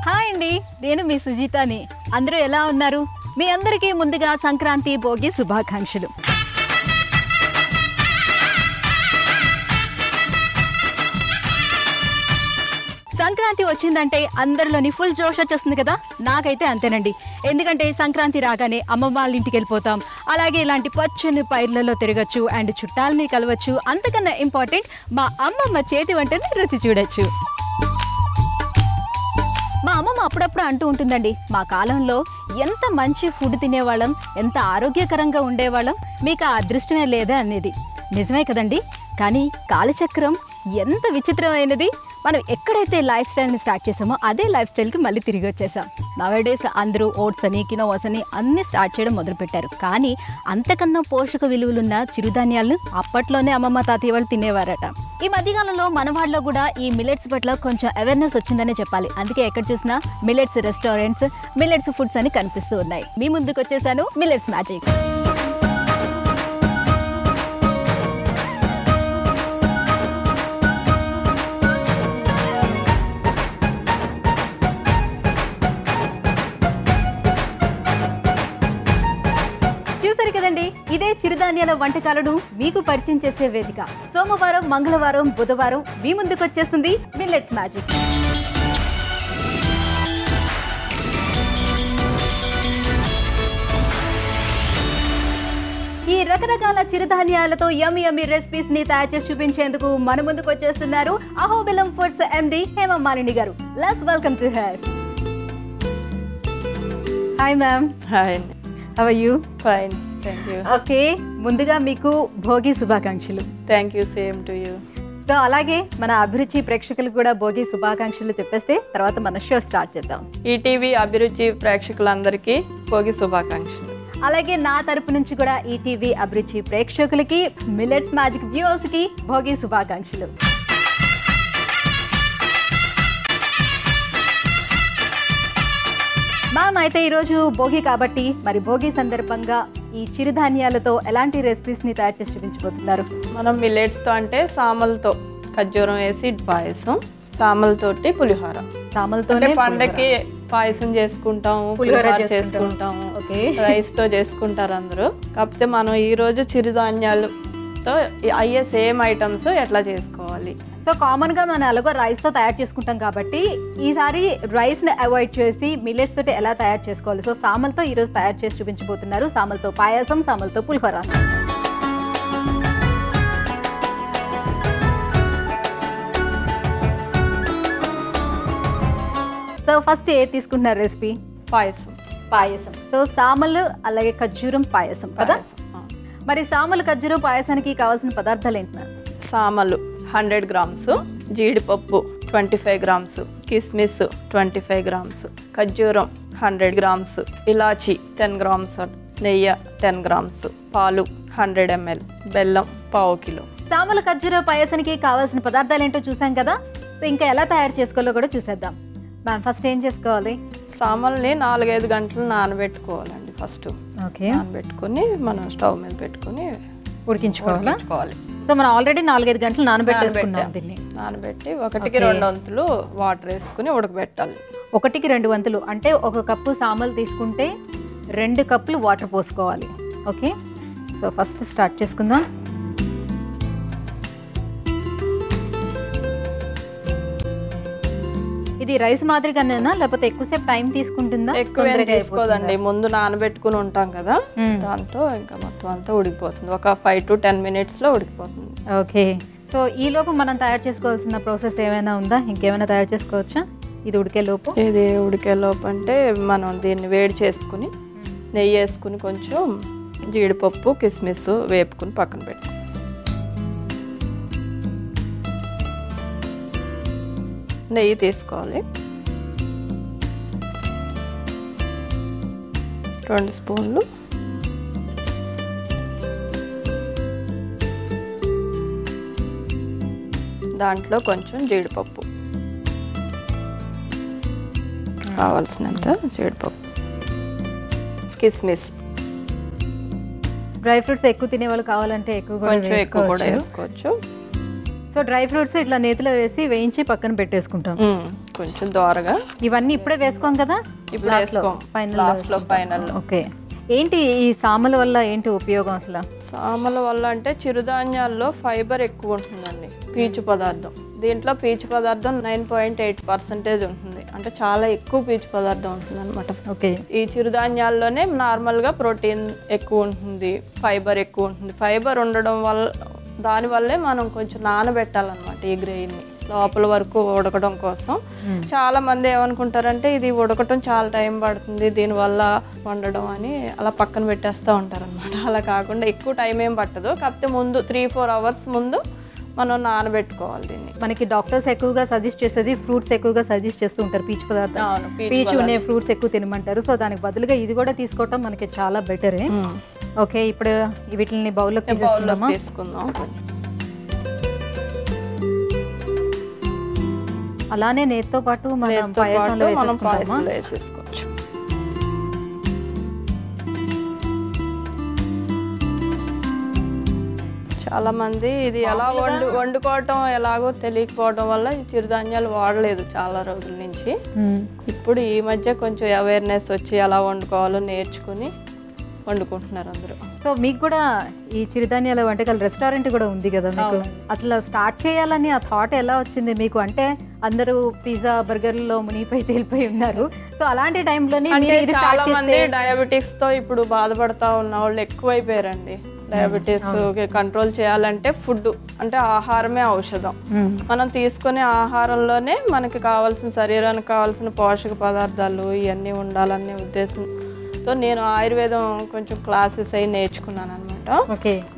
Hi అండి, నేను మీ సుజీతాని. అందరూ ఎలా ఉన్నారు? మీ అందరికీ ముందుగా సంక్రాంతి భోగి శుభాకాంక్షలు. సంక్రాంతి వచ్చిందంటే అందరిలోని ఫుల్ జోష్ వచ్చేస్తుంది కదా. నాకైతే అంతేనండి. ఎందుకంటే సంక్రాంతి రాగానే అమ్మమ్మ వాళ్ళ ఇంటికి వెళ్ళిపోతాం. అలాగే ఇలాంటి పచ్చని పైర్లలో తిరగచ్చు అండ్ చుట్టాలని కలవచ్చు. అంతకన్నా ఇంపార్టెంట్, మా అమ్మమ్మ చేతి వంటని రుచి చూడొచ్చు. మా అమ్మమ్మ అప్పుడప్పుడు అంటూ ఉంటుందండి, మా కాలంలో ఎంత మంచి ఫుడ్ తినేవాళ్ళం, ఎంత ఆరోగ్యకరంగా ఉండేవాళ్ళం, మీకు ఆ అదృష్టమే లేదా అనేది. నిజమే కదండి. కానీ కాలచక్రం ఎంత విచిత్రమైనది. మనం ఎక్కడైతే లైఫ్ స్టైల్ని స్టార్ట్ చేసామో అదే లైఫ్ స్టైల్కి మళ్ళీ తిరిగి వచ్చేసాం. నవేడేస్ అందరూ ఓట్స్ అని, కినోవాస్ అని అన్నీ స్టార్ట్ చేయడం మొదలుపెట్టారు. కానీ అంతకన్నా పోషక విలువలున్న చిరుధాన్యాలను అప్పట్లోనే అమ్మమ్మ తాతయ్య వాళ్ళు తినేవారట. ఈ మధ్యకాలంలో మన వాళ్ళలో కూడా ఈ మిల్లెట్స్ పట్ల కొంచెం అవేర్నెస్ వచ్చిందనే చెప్పాలి. అందుకే ఎక్కడ చూసినా మిల్లెట్స్ రెస్టారెంట్స్, మిల్లెట్స్ ఫుడ్స్ అని కనిపిస్తూ ఉన్నాయి. మీ ముందుకు వచ్చేసాను మిల్లెట్స్ మ్యాజిక్. కదండి, ఇదే చిరుధాన్యాల వంటకాలను మీకు పరిచయం చేసే వేదిక. సోమవారం, మంగళవారం, బుధవారం మీ ముందుకు వచ్చేస్తుంది మిల్లెట్స్ మ్యాజిక్. ఈ రకరకాల చిరుధాన్యాలతో యమ్మీ యమ్మీ రెసిపీస్ ని తయారు చేసి చూపించేందుకు మన ముందుకు వచ్చేస్తున్నారు అహోబిలం ఫుడ్స్ ఎండి హేమమాలిని గారు. Let's welcome to her. Hi ma'am. Hi. How are you? Fine, thank you. Okay, ముందుగా మీకు భోగి శుభాకాంక్షలు. Thank you, same to you. So అలాగే మన అభిరుచి ప్రేక్షకులకు కూడా భోగి శుభాకాంక్షలు చెప్పేస్తే తర్వాత మన షో స్టార్ట్ చేద్దాం. ఈటీవీ అభిరుచి ప్రేక్షకులందరికీ భోగి శుభాకాంక్షలు. అలాగే నా తరపు నుంచి కూడా ఈటీవీ అభిరుచి ప్రేక్షకులకి, మిల్లెట్స్ మ్యాజిక్ వ్యూవర్స్ కి భోగి శుభాకాంక్షలు. మ్యామ్, అయితే ఈరోజు భోగి కాబట్టి మరి భోగి సందర్భంగా ఈ చిరుధాన్యాలతో ఎలాంటి రెసిపీస్ ని తయారు చేసి చూపించబోతున్నారు? మనం మిల్లెట్స్తో అంటే సామలతో ఖర్జూరం వేసి పాయసం, సామలతోటి పులిహోర. సామలతో పండకి పాయసం చేసుకుంటాము, పులిహోర చేసుకుంటాము, రైస్తో చేసుకుంటారు అందరూ. కాకపోతే మనం ఈరోజు చిరుధాన్యాలతో అయ్యే సేమ్ ఐటమ్స్ ఎట్లా చేసుకోవాలి. సో కామన్గా మనం ఎలాగో రైస్తో తయారు చేసుకుంటాం కాబట్టి ఈసారి రైస్ని అవాయిడ్ చేసి మిల్లెట్స్ తోటి ఎలా తయారు చేసుకోవాలి. సో సామలతో ఈరోజు తయారు చేసి చూపించబోతున్నారు. సామలతో పాయసం, సామలతో పులిహోర. సో ఫస్ట్ ఏ తీసుకుంటున్నారు రెసిపీ? పాయసం. సో సామలు అలాగే ఖర్జూరం పాయసం కదా. మరి సామలు ఖర్జూరం పాయసానికి కావాల్సిన పదార్థాలు ఏంటి? సామలు 100 గ్రామ్స్, జీడిపప్పు 25 గ్రామ్స్, కిస్మిస్ 25 గ్రామ్స్, ఖర్జూరం 100 గ్రామ్స్, ఇలాచి 10 గ్రామ్స్, నెయ్యి 10 గ్రామ్స్, పాలు 100 ml, బెల్లం 1/2 కిలో. సామల ఖర్జూర పాయసానికి కావాల్సిన పదార్థాలు ఏంటో చూసాం కదా. సో ఇంకా ఎలా తయారు చేసుకోవాలో కూడా చూసేద్దాం. మ్యామ్, ఫస్ట్ ఏం చేసుకోవాలి? సామల్ని 4-5 గంటలు నానబెట్టుకోవాలండి. ఫస్ట్ నానబెట్టుకొని మనం స్టవ్ మీద పెట్టుకొని ఉడికించుకోవాలి. సో మనం ఆల్రెడీ 4-5 గంటలు నానబెట్టేసుకున్నాం. దీన్ని నానబెట్టి 1కి 2 వంతులు వాటర్ వేసుకుని ఉడకబెట్టాలి. 1కి 2 వంతులు అంటే 1 కప్పు సామలు తీసుకుంటే 2 కప్పులు వాటర్ పోసుకోవాలి. ఓకే, సో ఫస్ట్ స్టార్ట్ చేసుకుందాం. ఇది రైస్ మాదిరిగానేనా లేకపోతే ఎక్కువసేపు టైం తీసుకుంటుందా? ఎక్కువ తీసుకోదండి. ముందు నానబెట్టుకుని ఉంటాం కదా, దాంతో ఇంకా మొత్తం అంతా ఉడికిపోతుంది. ఒక 5 to 10 minutes లో ఉడికిపోతుంది. ఓకే, సో ఈ లోపు మనం తయారు చేసుకోవాల్సిన ప్రాసెస్ ఏమైనా ఉందా? ఇంకేమైనా తయారు చేసుకోవచ్చా ఇది ఉడికేలోపు? ఇది ఉడికేలోపు అంటే మనం దీన్ని వేడి చేసుకుని నెయ్యి వేసుకుని కొంచెం జీడిపప్పు, కిస్మిస్ వేపుకుని పక్కన పెట్టు. నెయ్యి తీసుకోవాలి, 2 స్పూన్లు. దాంట్లో కొంచెం జీడిపప్పు, కావాల్సినంత జీడిపప్పు, కిస్మిస్. డ్రై ఫ్రూట్స్ ఎక్కువ తినేవాళ్ళు కావాలంటే ఎక్కువ కూడా వేసుకోవచ్చు. సో డ్రై ఫ్రూట్స్ ఇట్లా నేతిలో వేసి వేయించి పక్కన పెట్టేసుకుంటాం. కొంచెం దోరగా. ఇవన్నీ ఇప్పుడే వేసుకోం కదా, ఇప్పుడు వేసుకోం, లాస్ట్లో ఫైనల్. ఓకే. ఏంటి ఈ సామల వల్ల ఏంటి ఉపయోగం అసలు? సామల వల్ల అంటే చిరుధాన్యాల్లో ఫైబర్ ఎక్కువ ఉంటుందండి, పీచు పదార్థం. దీంట్లో పీచు పదార్థం 9.8% ఉంటుంది, అంటే చాలా ఎక్కువ పీచు పదార్థం ఉంటుంది అనమాట. ఓకే. ఈ చిరుధాన్యాల్లోనే నార్మల్గా ప్రోటీన్ ఎక్కువ ఉంటుంది, ఫైబర్ ఎక్కువ ఉంటుంది. ఫైబర్ ఉండడం వల్ల దానివల్లే మనం కొంచెం నానబెట్టాలన్నమాట ఈ గ్రెయిన్ని లోపల వరకు ఉడకడం కోసం. చాలా మంది ఏమనుకుంటారంటే ఇది ఉడకటం చాలా టైం పడుతుంది దీనివల్ల వండడం అని అలా పక్కన పెట్టేస్తూ ఉంటారనమాట. అలా కాకుండా ఎక్కువ టైం ఏం పట్టదు, కాకపోతే ముందు 3-4 అవర్స్ ముందు మనం నానబెట్టుకోవాలి దీన్ని. మనకి డాక్టర్స్ ఎక్కువగా సజెస్ట్ చేసేది ఫ్రూట్స్ ఎక్కువగా సజెస్ట్ చేస్తూ ఉంటారు, పీచు పదార్థం, పీచు ఉండే ఫ్రూట్స్ ఎక్కువ తినమంటారు. సో దానికి బదులుగా ఇది కూడా తీసుకోవటం మనకి చాలా బెటరే. ఓకే, ఇప్పుడు వీటిని బౌల్లోకి తీసుకుందాం. అలానే నేతితో పాటు మనం పాయసంలో వేసేసుకోవచ్చు. చాలా మంది ఇది ఎలా వండుకోవటం ఎలాగో తెలియకపోవడం వల్ల ఈ చిరుధాన్యాలు వాడలేదు చాలా రోజుల నుంచి. ఇప్పుడు ఈ మధ్య కొంచెం అవేర్నెస్ వచ్చి ఎలా వండుకోవాలో నేర్చుకుని వండుకుంటున్నారు అందరూ. సో మీకు కూడా ఈ చిరుధాన్యాల వంటకాలు రెస్టారెంట్ కూడా ఉంది కదా మీకు, అసలు స్టార్ట్ చేయాలని ఆ థాట్ ఎలా వచ్చింది మీకు? అంటే అందరూ పిజ్జా బర్గర్లో మునిగిపోయి తేలిపోయి ఉన్నారు. సో అలాంటి టైంలోని చాలా మంది డయాబెటిక్స్ తో ఇప్పుడు బాధపడతా ఉన్న వాళ్ళు ఎక్కువైపోయారండి. డయాబెటీస్ కంట్రోల్ చేయాలంటే ఫుడ్ అంటే ఆహారమే ఔషధం. మనం తీసుకునే ఆహారంలోనే మనకి కావాల్సిన శరీరానికి కావాల్సిన పోషక పదార్థాలు ఇవన్నీ ఉండాలనే ఉద్దేశంతో నేను ఆయుర్వేదం కొంచెం క్లాసెస్ అయి నేర్చుకున్నాను అనమాట.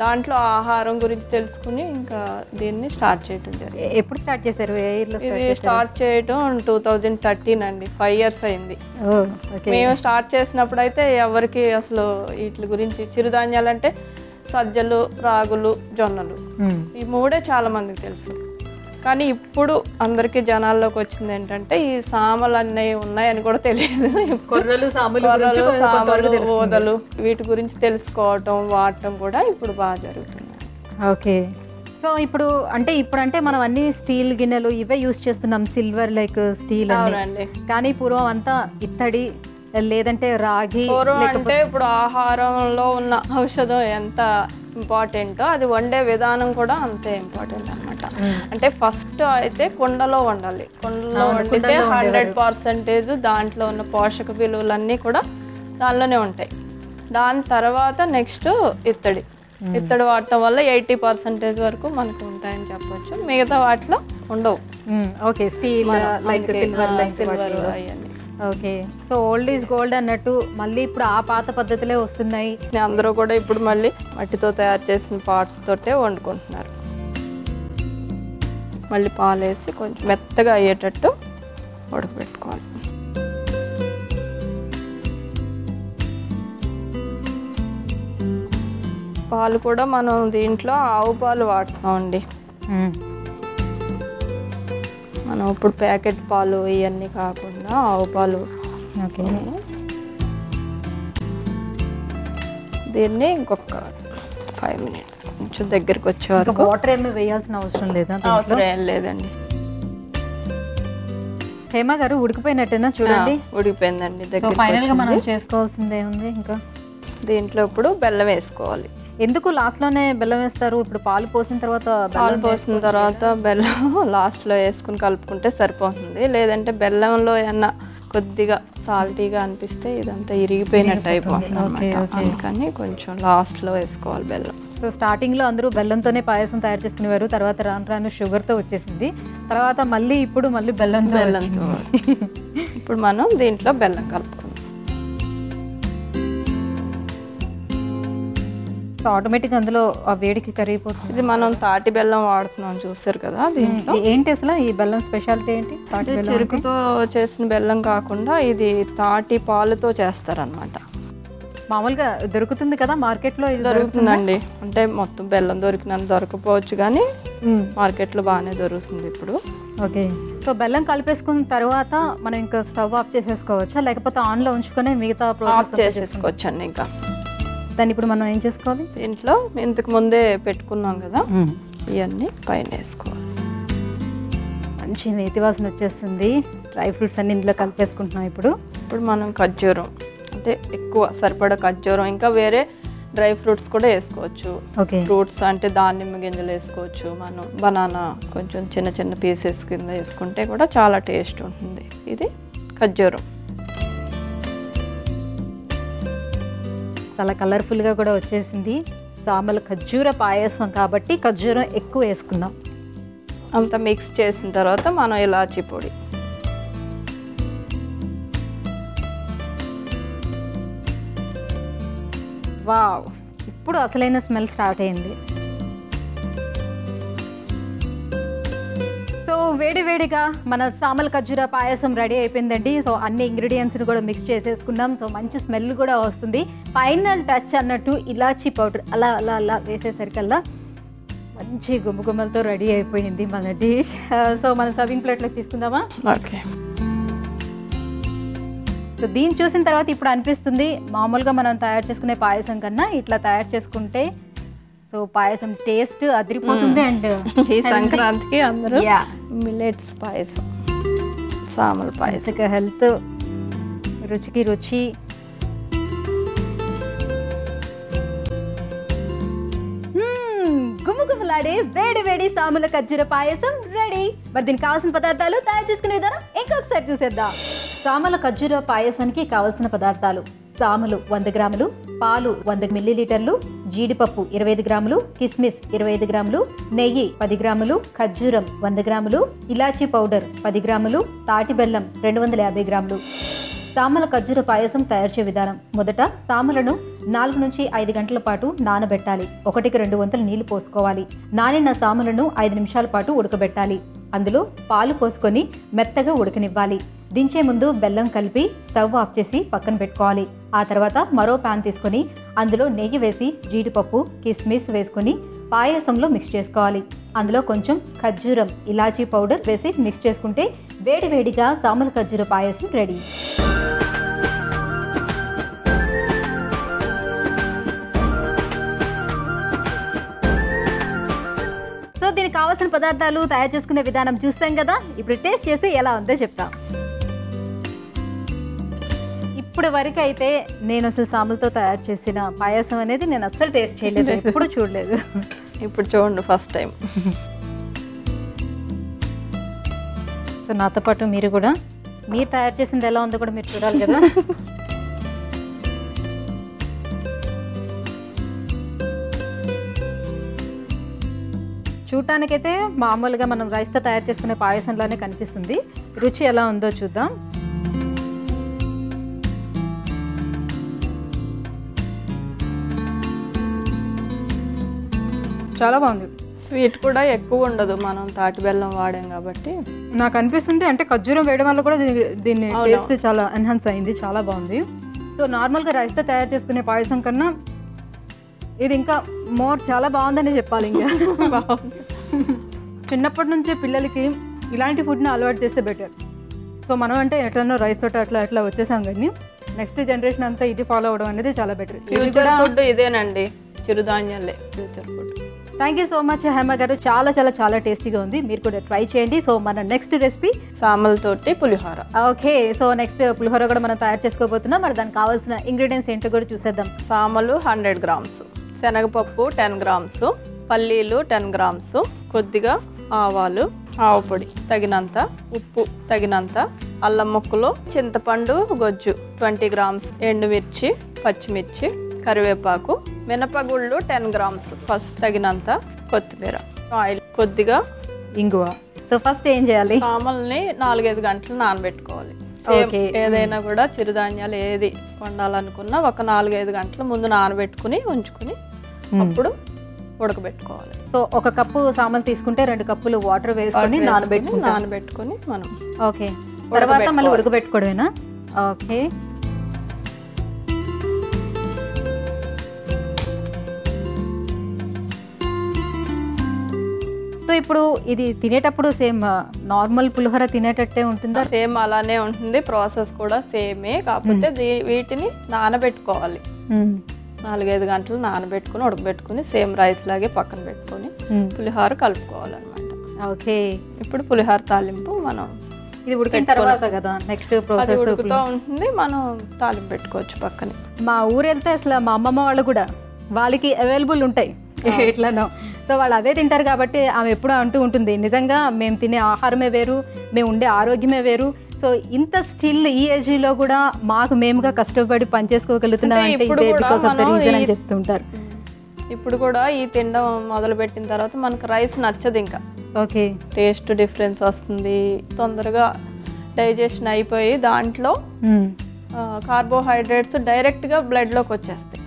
దాంట్లో ఆహారం గురించి తెలుసుకుని ఇంకా దీన్ని స్టార్ట్ చేయటం జరిగింది. ఎప్పుడు స్టార్ట్ చేశారు? ఇది స్టార్ట్ చేయటం 2013 అండి, 5 years అయింది. మేము స్టార్ట్ చేసినప్పుడు అయితే ఎవరికి అసలు వీటి గురించి, చిరుధాన్యాలు అంటే సజ్జలు, రాగులు, జొన్నలు, ఈ మూడే చాలా మందికి తెలుసు. కానీ ఇప్పుడు అందరికీ జనాల్లోకి వచ్చింది ఏంటంటే ఈ సామలు అన్నీ ఉన్నాయని కూడా తెలియదు. కొర్రలు, సామలు, ఓదలు వీటి గురించి తెలుసుకోవటం, వాడటం కూడా ఇప్పుడు బాగా జరుగుతుంది. ఓకే. సో ఇప్పుడు అంటే మనం అన్ని స్టీల్ గిన్నెలు ఇవే యూజ్ చేస్తున్నాం, సిల్వర్ లైక్ స్టీల్. అవునండి. కానీ పూర్వం అంతా ఇత్తడి లేదంటే రాగి. అంటే ఇప్పుడు ఆహారంలో ఉన్న ఔషధం ఎంత ఇంపార్టెంటో అది వండే విధానం కూడా అంతే ఇంపార్టెంట్ అనమాట. అంటే ఫస్ట్ అయితే కుండలో వండాలి. కుండలో వండితే 100% దాంట్లో ఉన్న పోషక విలువలన్నీ కూడా దానిలోనే ఉంటాయి. దాని తర్వాత నెక్స్ట్ ఇత్తడి వాడటం వల్ల 80% వరకు మనకు ఉంటాయని చెప్పొచ్చు. మిగతా వాటిలో ఉండవు. ఓకే, స్టీల్ సిల్వర్ అవన్నీ. Okay. So old is gold అన్నట్టు మళ్ళీ ఇప్పుడు ఆ పాత పద్ధతులే వస్తున్నాయి. అందరూ కూడా ఇప్పుడు మళ్ళీ మట్టితో తయారు చేసిన పార్ట్స్ తోటే వండుకుంటున్నారు. మళ్ళీ పాలు వేసి కొంచెం మెత్తగా అయ్యేటట్టు ఉడకబెట్టుకోవాలి. పాలు కూడా మనం దీంట్లో ఆవు పాలు వాడుతున్నామండి. మనం ఇప్పుడు ప్యాకెట్ పాలు ఇవన్నీ కాకుండా ఆవు పాలు. ఓకే. దీన్ని ఇంకొక 5 minutes కొంచెం దగ్గరికి వచ్చే వరకు. వాటర్ ఏమి వేయాల్సిన అవసరం లేదా? అవసరం ఏం లేదండి. హేమ గారు ఉడికిపోయినట్టేనా? చూడండి, ఉడికిపోయిందండి. ఫైనల్ గా మనం చేసుకోవాల్సింది ఏముంది ఇంకా? దీంట్లో ఇప్పుడు బెల్లం వేసుకోవాలి. ఎందుకు లాస్ట్ లోనే బెల్లం వేస్తారు? ఇప్పుడు పాలు పోసిన తర్వాత బెల్లం లాస్ట్ లో వేసుకుని కలుపుకుంటే సరిపోతుంది. లేదంటే బెల్లంలో ఏమన్నా కొద్దిగా సాల్టీగా అనిపిస్తే ఇదంతా ఇరిగిపోయినట్టు అయిపోతుంది. అందుకని కొంచెం లాస్ట్ లో వేసుకోవాలి బెల్లం. సో స్టార్టింగ్ లో అందరూ బెల్లంతోనే పాయసం తయారు చేసుకునేవారు. తర్వాత రాను షుగర్ తో వచ్చేసింది. తర్వాత మళ్ళీ బెల్లంతో ఇప్పుడు మనం దీంట్లో బెల్లం కలుపుకుందాం. ఆటోమేటిక్ అందులో ఆ వేడికి కరిగిపోతుంది. ఇది మనం తాటి బెల్లం వాడుతున్నాం, చూసారు కదా. దీంట్లో ఏంటి అసలు ఈ బెల్లం స్పెషాలిటీ ఏంటి? చెరుకుతో చేసిన బెల్లం కాకుండా ఇది తాటి పాలుతో చేస్తారనమాట. మామూలుగా దొరుకుతుంది కదా మార్కెట్లో? దొరుకుతుందండి. అంటే మొత్తం బెల్లం దొరికినంత దొరకపోవచ్చు కానీ మార్కెట్లో బాగానే దొరుకుతుంది ఇప్పుడు. ఓకే. సో బెల్లం కలిపేసుకున్న తర్వాత మనం ఇంకా స్టవ్ ఆఫ్ చేసేసుకోవచ్చా, లేకపోతే ఆన్లో ఉంచుకొని మిగతా ఆఫ్ చేసేసుకోవచ్చు అండి? ఇంకా దాన్ని ఇప్పుడు మనం ఏం చేసుకోవాలి? దీంట్లో ఇంతకు ముందే పెట్టుకున్నాం కదా, ఇవన్నీ పైన వేసుకోవాలి. మంచి నేతి వాసన వచ్చేస్తుంది. డ్రై ఫ్రూట్స్ అన్ని ఇందులో కలిపేసుకుంటున్నాం ఇప్పుడు. ఇప్పుడు మనం ఖర్జూరం అంటే ఎక్కువ సరిపడా ఖర్జూరం, ఇంకా వేరే డ్రై ఫ్రూట్స్ కూడా వేసుకోవచ్చు. ఓకే. ఫ్రూట్స్ అంటే దానిమ్మ గింజలు వేసుకోవచ్చు, మనం బనానా కొంచెం చిన్న చిన్న పీసెస్ కింద వేసుకుంటే కూడా చాలా టేస్ట్ ఉంటుంది. ఇది ఖర్జూరం. చాలా కలర్ఫుల్గా కూడా వచ్చేసింది. సామల ఖర్జూర పాయసం కాబట్టి ఖర్జూరం ఎక్కువ వేసుకున్నాం. అంతా మిక్స్ చేసిన తర్వాత మనం ఇలాచీ పొడి, వావ్, ఇప్పుడు అసలైన స్మెల్ స్టార్ట్ అయింది. సో వేడివేడిగా మన సామల ఖర్జూర పాయసం రెడీ అయిపోయిందండి. సో అన్ని ఇంగ్రీడియంట్స్ని కూడా మిక్స్ చేసేసుకున్నాం. సో మంచి స్మెల్ కూడా వస్తుంది. ఫైనల్ టచ్ అన్నట్టు ఇలాచీ పౌడర్ అలా అలా అలా వేసేసరికల్లా మంచి గుమ్మగుమ్మలతో రెడీ అయిపోయింది మన డిష్. సో మనం సర్వింగ్ ప్లేట్లోకి తీసుకుందామా? ఓకే. సో దీన్ని చూసిన తర్వాత ఇప్పుడు అనిపిస్తుంది మామూలుగా మనం తయారు చేసుకునే పాయసం కన్నా ఇట్లా తయారు చేసుకుంటే సో పాయసం టేస్ట్ అదిరిపోతుంది. అండ్ ఈ సంక్రాంతికి అందరూ మిల్లెట్స్ పాయసం, సామల పాయసం, హెల్త్, రుచికి రుచి. గుమ్మగుమ్మలాడే వేడి వేడి సామల ఖర్జూర పాయసం రెడీ. మరి దీనికి కావాల్సిన పదార్థాలు, తయారు చేసుకునే విధానం ఇంకొకసారి చూసేద్దాం. సామల ఖర్జూర పాయసానికి కావలసిన పదార్థాలు: సామలు 100 గ్రాములు, పాలు 100 మిల్లీలీటర్లు, జీడిపప్పు 25 గ్రాములు, కిస్మిస్ 25 గ్రాములు, నెయ్యి 10 గ్రాములు, ఖర్జూరం 100 గ్రాములు, ఇలాచీ పౌడర్ 10 గ్రాములు, తాటి బెల్లం 250 గ్రాములు. సామల ఖర్జూర పాయసం తయారు చేసే విధానం: మొదట సామలను 4 నుంచి 5 గంటల పాటు నానబెట్టాలి. 1కి 2 వంతులు నీళ్లు పోసుకోవాలి. నానిన సామలను 5 నిమిషాల పాటు ఉడకబెట్టాలి. అందులో పాలు పోసుకొని మెత్తగా ఉడకనివ్వాలి. దించే ముందు బెల్లం కలిపి స్టవ్ ఆఫ్ చేసి పక్కన పెట్టుకోవాలి. ఆ తర్వాత మరో ప్యాన్ తీసుకొని అందులో నెయ్యి వేసి జీడిపప్పు, కిస్మిస్ వేసుకొని పాయసంలో మిక్స్ చేసుకోవాలి. అందులో కొంచెం ఖర్జూరం, ఇలాచీ పౌడర్ వేసి మిక్స్ చేసుకుంటే వేడివేడిగా సామల ఖర్జూర పాయసం రెడీ. సో దీనికి కావాల్సిన పదార్థాలు, తయారు చేసుకునే విధానం చూస్తాం కదా. ఇప్పుడు టేస్ట్ చేసి ఎలా ఉందో చెప్తాం. ఇప్పుడు వరకు అయితే నేను అసలు సామలతో తయారు చేసిన పాయసం అనేది నేను అస్సలు టేస్ట్ చేయలేదు, ఎప్పుడు చూడలేదు. ఇప్పుడు చూడండి ఫస్ట్ టైం. సో నాతో పాటు మీరు కూడా మీరు తయారు చేసింది ఎలా ఉందో కూడా మీరు చూడాలి కదా. చూడటానికైతే మామూలుగా మనం రైస్తో తయారు చేసుకునే పాయసంలానే కనిపిస్తుంది. రుచి ఎలా ఉందో చూద్దాం. చాలా బాగుంది. స్వీట్ కూడా ఎక్కువ ఉండదు, మనం తాటి బెల్లం వాడాం కాబట్టి. నాకు అనిపిస్తుంది అంటే ఖర్జూరం వేయడం వల్ల కూడా దీన్ని టేస్ట్ చాలా ఎన్హాన్స్ అయింది, చాలా బాగుంది. సో నార్మల్గా రైస్తో తయారు చేసుకునే పాయసం కన్నా ఇది ఇంకా చాలా బాగుందని చెప్పాలి. ఇంకా బాగుంది. చిన్నప్పటి నుంచే పిల్లలకి ఇలాంటి ఫుడ్ని అలవాటు చేస్తే బెటర్. సో మనం అంటే ఎట్లనో రైస్ తోటి అట్లా వచ్చేసాం, కానీ నెక్స్ట్ జనరేషన్ అంతా ఇది ఫాలో అవడం అనేది చాలా బెటర్. ఫ్యూచర్ ఫుడ్ ఇదేనండి, చిరుధాన్యాలే future food. Thank you so much Hema గారు, చాలా చాలా చాలా టేస్టీగా ఉంది. మీరు కూడా ట్రై చేయండి. సో మన నెక్స్ట్ రెసిపీ సామలతోటి పులిహోర. ఓకే, సో నెక్స్ట్ పులిహోర కూడా మనం తయారు చేసుకోబోతున్నాం. మరి దానికి కావాల్సిన ఇంగ్రీడియంట్స్ ఏంటో కూడా చూసేద్దాం. సామలు 100 గ్రామ్స్, శనగపప్పు 10 గ్రామ్స్, పల్లీలు 10 గ్రామ్స్, కొద్దిగా ఆవాలు, ఆవు పొడి తగినంత, ఉప్పు తగినంత, అల్లం ముక్కలు, చింతపండు గొజ్జు 20 గ్రామ్స్, ఎండుమిర్చి, పచ్చిమిర్చి, కరివేపాకు, మినపగుళ్ళు 10 గ్రామ్స్, పసుపు తగినంత, కొత్తిమీర, ఆయిల్, కొద్దిగా ఇంగువ. సో ఫస్ట్ ఏం చేయాలి? సామల్ని 4-5 గంటలు నానబెట్టుకోవాలి. సేమ్ ఏదైనా కూడా చిరుధాన్యాలు ఏది వండాలనుకున్నా ఒక 4-5 గంటల ముందు నానబెట్టుకుని ఉంచుకుని అప్పుడు ఉడకబెట్టుకోవాలి. సో 1 కప్పు సామలు తీసుకుంటే 2 కప్పులు వాటర్ వేసుకొని నానబెట్టుకుని మనం ఓకే, తర్వాత మళ్ళీ ఉడకబెట్టుకోవడమేనా? ఓకే. సో ఇప్పుడు ఇది తినేటప్పుడు సేమ్ నార్మల్ పులిహోర తినేటట్టే ఉంటుందా? సేమ్ అలానే ఉంటుంది, ప్రాసెస్ కూడా సేమే, కాకపోతే వీటిని నానబెట్టుకోవాలి. 4-5 గంటలు నానబెట్టుకుని ఉడకబెట్టుకుని సేమ్ రైస్ లాగే పక్కన పెట్టుకొని పులిహోర కలుపుకోవాలన్నమాట. ఓకే. ఇప్పుడు పులిహోర తాలింపు మనం ఇది ఉడికిన తర్వాత కదా నెక్స్ట్ అది ప్రాసెస్. ఉడుకుతూ ఉంటుంది, మనం తాలింపు పెట్టుకోవచ్చు పక్కనే. మా ఊరు వెళ్తే అసలు మా అమ్మమ్మ వాళ్ళు కూడా వాళ్ళకి అవైలబుల్ ఉంటాయి ఎట్లనో. సో వాళ్ళు అదే తింటారు కాబట్టి ఆమె ఎప్పుడూ అంటూ ఉంటుంది, నిజంగా మేము తినే ఆహారమే వేరు, మేము ఉండే ఆరోగ్యమే వేరు. సో ఇంత స్టిల్ ఈ ఏజ్లో కూడా మాకు మేముగా కష్టపడి పనిచేసుకోగలుగుతున్నాం అంటే ఇదే బికాస్ ఆఫ్ ద రీజన్ అని చెప్తుంటారు. ఇప్పుడు కూడా ఈ తినడం మొదలు పెట్టిన తర్వాత మనకు రైస్ నచ్చదు, ఇంకా ఓకే టేస్ట్ డిఫరెన్స్ వస్తుంది, తొందరగా డైజెషన్ అయిపోయి దాంట్లో కార్బోహైడ్రేట్స్ డైరెక్ట్గా బ్లడ్లోకి వచ్చేస్తాయి.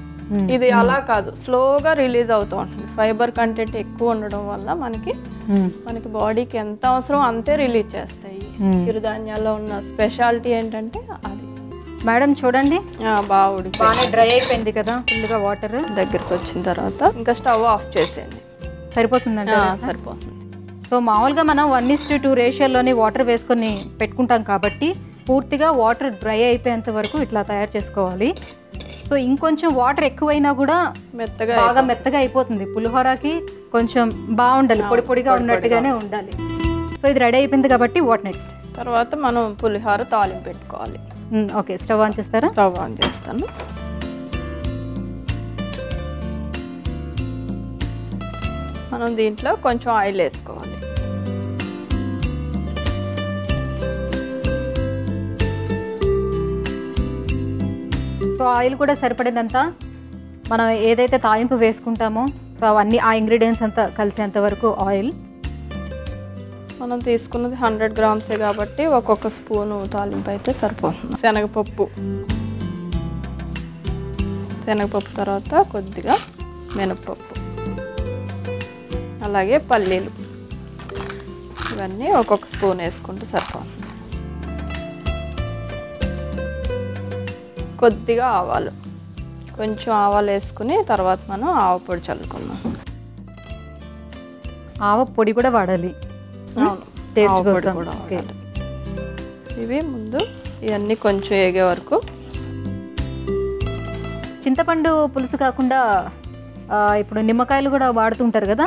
ఇది అలా కాదు, స్లోగా రిలీజ్ అవుతూ ఉంటుంది. ఫైబర్ కంటెంట్ ఎక్కువ ఉండడం వల్ల మనకి బాడీకి ఎంత అవసరం అంతే రిలీజ్ చేస్తాయి. చిరుధాన్యాల్లో ఉన్న స్పెషాలిటీ ఏంటంటే అది. మేడం చూడండి బాగా బాగా డ్రై అయిపోయింది కదా ఫుల్గా వాటర్. దగ్గరికి వచ్చిన తర్వాత ఇంకా స్టవ్ ఆఫ్ చేసేయండి, సరిపోతుందండి. సరిపోతుంది. సో మామూలుగా మనం 1:2 రేషియోలోని వాటర్ వేసుకొని పెట్టుకుంటాం కాబట్టి పూర్తిగా వాటర్ డ్రై అయిపోయేంత వరకు ఇట్లా తయారు చేసుకోవాలి. సో ఇంకొంచెం వాటర్ ఎక్కువైనా కూడా బాగా మెత్తగా అయిపోతుంది. పులిహోరకి కొంచెం బాగుండాలి, పొడి పొడిగా ఉన్నట్టుగానే ఉండాలి. సో ఇది రెడీ అయిపోయింది కాబట్టి వాట్ నెక్స్ట్? తర్వాత మనం పులిహోర తాలింపు పెట్టుకోవాలి. ఓకే, స్టవ్ ఆన్ చేస్తారా? స్టవ్ ఆన్ చేస్తాను. మనం దీంట్లో కొంచెం ఆయిల్ వేసుకోవాలి. సో ఆయిల్ కూడా సరిపడినంత మనం ఏదైతే తాలింపు వేసుకుంటామో సో అవన్నీ ఆ ఇంగ్రీడియంట్స్ అంతా కలిసేంత వరకు ఆయిల్. మనం తీసుకున్నది 100 గ్రామ్సే కాబట్టి ఒక్కొక్క స్పూను తాలింపు అయితే సరిపోతుంది. శనగపప్పు తర్వాత కొద్దిగా మినపప్పు, అలాగే పల్లీలు, ఇవన్నీ ఒక్కొక్క స్పూన్ వేసుకుంటే సరిపోతుంది. కొద్దిగా ఆవాలు, కొంచెం ఆవాలు వేసుకుని తర్వాత మనం ఆవ పొడి చల్లుకుందాం. ఆవ పొడి కూడా వాడాలి, టేస్ట్ కూడా వాడాలి. ఇవి ముందు ఇవన్నీ కొంచెం వేగే వరకు. చింతపండు పులుసు కాకుండా ఇప్పుడు నిమ్మకాయలు కూడా వాడుతుంటారు కదా,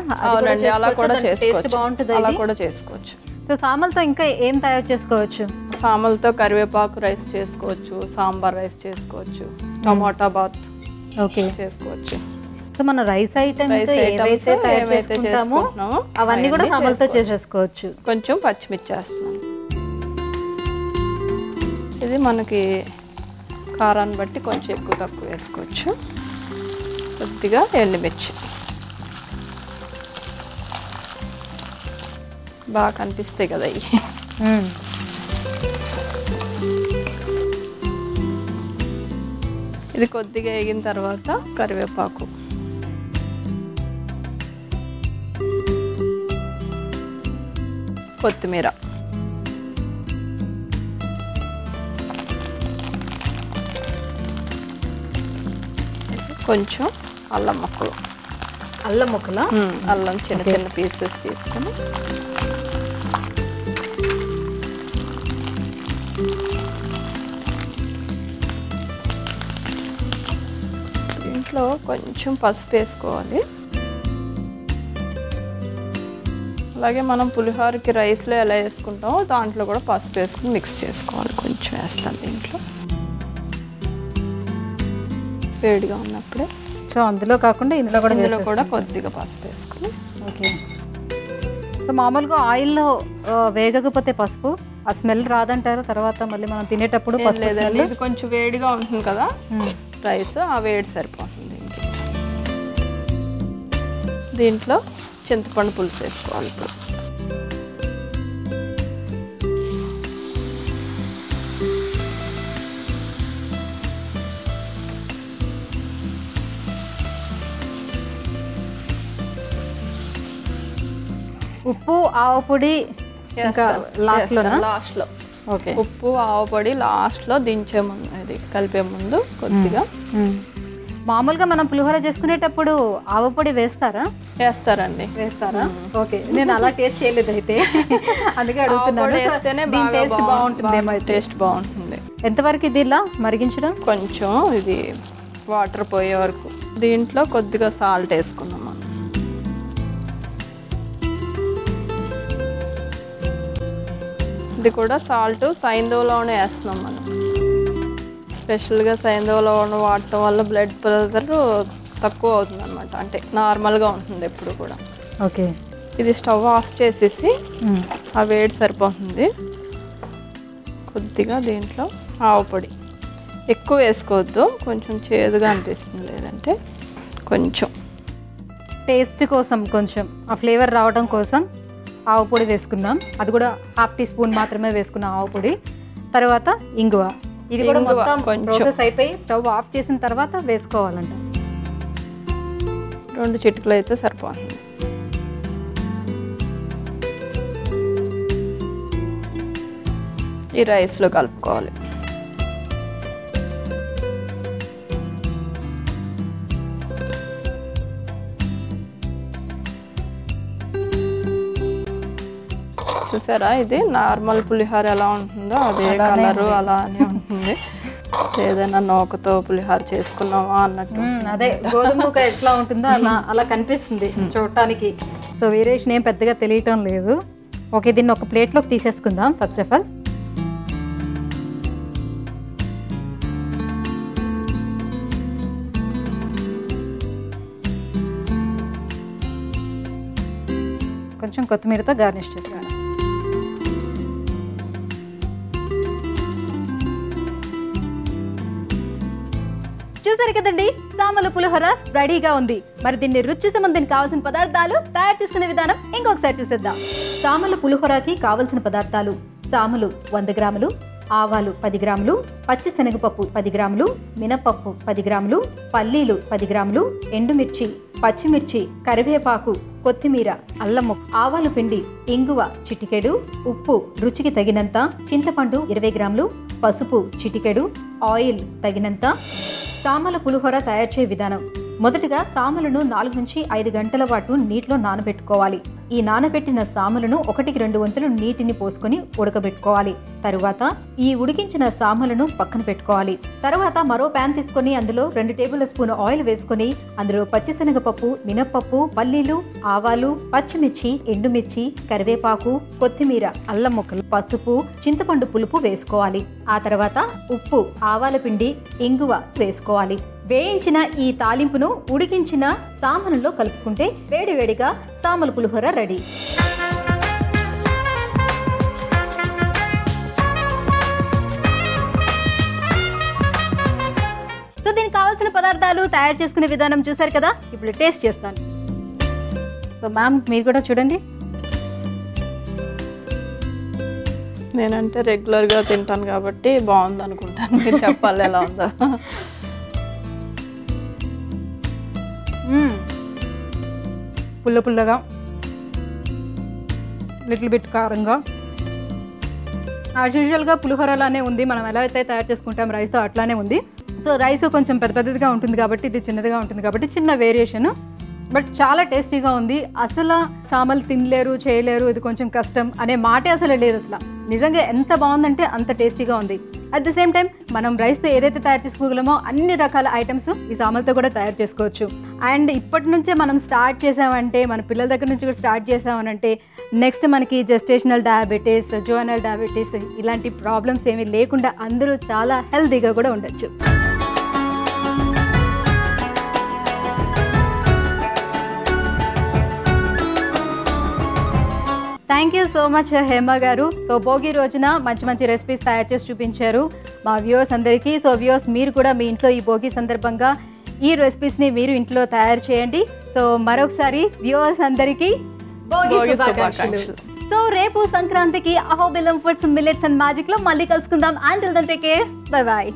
అలా కూడా టేస్ట్ బాగుంటుంది, అలా కూడా చేసుకోవచ్చు. సో సామలతో ఇంకా ఏం తయారు చేసుకోవచ్చు? సామలతో కరివేపాకు రైస్ చేసుకోవచ్చు, సాంబార్ రైస్ చేసుకోవచ్చు, టమాటా బాత్ చేసుకోవచ్చు. సో మన రైస్ ఐటమ్స్ ఏవైతే తయారు చేసుకుంటామో అవన్నీ కూడా సామలతో చేసేసుకోవచ్చు. కొంచెం పచ్చిమిర్చి వేస్తున్నాను. ఇది మనకి కారాన్ని బట్టి కొంచెం ఎక్కువ తక్కువ వేసుకోవచ్చు. కొద్దిగా ఎండుమిర్చి బాగా కనిపిస్తాయి కదా ఇవి. ఇది కొద్దిగా వేగిన తర్వాత కరివేపాకు, కొత్తిమీర, కొంచెం అల్లం ముక్కలు. అల్లం చిన్న చిన్న పీసెస్ తీసుకొని దీంట్లో కొంచెం పసుపు వేసుకోవాలి. అలాగే మనం పులిహోరకి రైస్లో ఎలా వేసుకుంటామో దాంట్లో కూడా పసుపు వేసుకుని మిక్స్ చేసుకోవాలి. కొంచెం వేస్తాను దీంట్లో వేడిగా ఉన్నప్పుడే. సో అందులో కాకుండా ఇందులో కూడా కొద్దిగా పసుపు వేసుకుని. ఓకే. సో మామూలుగా ఆయిల్లో వేగకపోతే పసుపు ఆ స్మెల్ రాదంటారు, తర్వాత మళ్ళీ మనం తినేటప్పుడు లేదండి, ఇది కొంచెం వేడిగా ఉంటుంది కదా రైస్, ఆ వేడి సరిపోతుంది. దీంట్లో చింతపండు పులుసు వేసుకోవాలి. ఇప్పుడు ఉప్పు ఆవపొడి లాస్ట్లో. ఓకే. ఉప్పు ఆవపొడి లాస్ట్లో దించే ముందు, ఇది కలిపే ముందు కొద్దిగా. మామూలుగా మనం పులిహోర చేసుకునేటప్పుడు ఆవపొడి వేస్తారా? వేస్తారండి. వేస్తారా? ఓకే, నేను అలా టేస్ట్ చేయలేదు అయితే, అందుకే అడుగుతున్నాను. టేస్ట్ బాగుంటుంది. టేస్ట్ బాగుంటుంది. ఎంతవరకు ఇది ఇలా మరిగించడం? కొంచెం ఇది వాటర్ పోయే వరకు. దీంట్లో కొద్దిగా సాల్ట్ వేసుకుందాం మనం. ఇది కూడా సాల్ట్ సైంధవ వేస్తున్నాం మనం. స్పెషల్గా సైంధవ లవణం వాడటం వల్ల బ్లడ్ ప్రెషర్ తక్కువ అవుతుంది అనమాట, అంటే నార్మల్గా ఉంటుంది ఎప్పుడు కూడా. ఓకే, ఇది స్టవ్ ఆఫ్ చేసేసి ఆ వేడి సరిపోతుంది. కొద్దిగా దీంట్లో ఆవు పొడి ఎక్కువ వేసుకోవద్దు, కొంచెం చేదుగా అనిపిస్తుంది, లేదంటే కొంచెం టేస్ట్ కోసం కొంచెం ఆ ఫ్లేవర్ రావడం కోసం ఆవు పొడి వేసుకుందాం. అది కూడా 1/2 టీ స్పూన్ మాత్రమే వేసుకున్నాం ఆవు పొడి. తర్వాత ఇంగువ, ఇది కూడా మొత్తం ప్రాసెస్ అయిపోయి స్టవ్ ఆఫ్ చేసిన తర్వాత వేసుకోవాలంట. 2 చిటికలు అయితే సరిపోతుంది. ఈ రైస్లో కలుపుకోవాలి. చూసారా, ఇది నార్మల్ పులిహోర ఎలా ఉంటుందో అదే కలరు అలానే ఉంటుంది. ఏదైనా నూకతో పులిహోర చేసుకున్నావా అన్నట్టు. అదే గోధుమ ఎట్లా ఉంటుందో అలా కనిపిస్తుంది చూడటానికి. సో వేరియేషన్ ఏం పెద్దగా తెలియటం లేదు. ఓకే, దీన్ని ఒక ప్లేట్లోకి తీసేసుకుందాం. ఫస్ట్ ఆఫ్ ఆల్ కొంచెం కొత్తిమీరతో గార్నిష్ చేద్దాం. చూసారు కదండి, సామల పులిహోర రెడీగా ఉంది. మరి దీన్ని రుచి సంబంధించి కావాల్సిన పదార్థాలు, తయారు చేసుకునే విధానం ఇంకొకసారి చూసేద్దాం. సామల పులిహోరకి కావలసిన పదార్థాలు: సామలు 100 గ్రాములు, ఆవాలు 10 గ్రాములు, పచ్చి శనగపప్పు 10 గ్రాములు, మినపప్పు 10 గ్రాములు, పల్లీలు 10 గ్రాములు, ఎండుమిర్చి, పచ్చిమిర్చి, కరివేపాకు, కొత్తిమీర, అల్లం, ఆవాల పిండి, ఇంగువ చిటికెడు, ఉప్పు రుచికి తగినంత, చింతపండు 20 గ్రాములు, పసుపు చిటికెడు, ఆయిల్ తగినంత. సామల పులిహోర తయారు చేసే విధానం: మొదటిగా సామలను 4 నుంచి 5 గంటల పాటు నీటిలో నానబెట్టుకోవాలి. ఈ నానబెట్టిన సామలను 1కి 2 వంతులు నీటిని పోసుకొని ఉడకబెట్టుకోవాలి. తరువాత ఈ ఉడికించిన సామలను పక్కన పెట్టుకోవాలి. తర్వాత మరో ప్యాన్ తీసుకొని అందులో 2 టేబుల్ స్పూన్ ఆయిల్ వేసుకొని అందులో పచ్చిశనగపప్పు, మినప్పప్పు, పల్లీలు, ఆవాలు, పచ్చిమిర్చి, ఎండుమిర్చి, కరివేపాకు, కొత్తిమీర, అల్లం ముక్కలు, పసుపు, చింతపండు పులుపు వేసుకోవాలి. ఆ తర్వాత ఉప్పు, ఆవాల పిండి, ఇంగువ వేసుకోవాలి. వేయించిన ఈ తాలింపును ఉడికించిన సామనంలో కలుపుకుంటే వేడివేడిగా సామల పులిహోర రెడీ. సో దీనికి కావాల్సిన పదార్థాలు, తయారు చేసుకునే విధానం చూసారు కదా. ఇప్పుడు టేస్ట్ చేస్తాను. సో మ్యామ్, మీరు కూడా చూడండి. నేనంటే రెగ్యులర్గా తింటాను కాబట్టి బాగుంది అనుకుంటాను. మీరు చెప్పాలి ఎలా ఉందో. పుల్ల పుల్లగా, లిటిల్ బిట్ కారంగా, యాజ్ యూజువల్గా పులిహోరలానే ఉంది. మనం ఎలా అయితే తయారు చేసుకుంటాం రైస్తో అట్లానే ఉంది. సో రైస్ కొంచెం పెద్దదిగా ఉంటుంది కాబట్టి, ఇది చిన్నదిగా ఉంటుంది కాబట్టి చిన్న వేరియేషన్, బట్ చాలా టేస్టీగా ఉంది. అసలు సామలు తినలేరు, చేయలేరు, ఇది కొంచెం కష్టం అనే మాటే అసలు లేదు. అసలు నిజంగా ఎంత బాగుందంటే అంత టేస్టీగా ఉంది. అట్ ద సేమ్ టైం మనం రైస్తో ఏదైతే తయారు చేసుకోగలమో అన్ని రకాల ఐటమ్స్ ఈ సామలతో కూడా తయారు చేసుకోవచ్చు. అండ్ ఇప్పటి నుంచే మనం స్టార్ట్ చేసామంటే, మన పిల్లల దగ్గర నుంచి కూడా స్టార్ట్ చేసామనంటే నెక్స్ట్ మనకి జెస్టేషనల్ డయాబెటీస్, జోనల్ డయాబెటీస్ ఇలాంటి ప్రాబ్లమ్స్ ఏమీ లేకుండా అందరూ చాలా హెల్తీగా కూడా ఉండొచ్చు. Thank you so much Hema గారు. సో భోగి రోజున మంచి మంచి రెసిపీస్ తయారు చేసి చూపించారు మా వ్యూవర్స్ అందరికీ. సో వ్యూవర్స్, మీరు కూడా మీ ఇంట్లో ఈ భోగి సందర్భంగా ఈ రెసిపీస్ని మీరు ఇంట్లో తయారు చేయండి. సో మరొకసారి వ్యూవర్స్ అందరికీ భోగి శుభాకాంక్షలు. సో రేపు సంక్రాంతికి Ahobilam foods, millets and magic లో మళ్ళీ కలుసుకుందాం. Until then take care, bye by.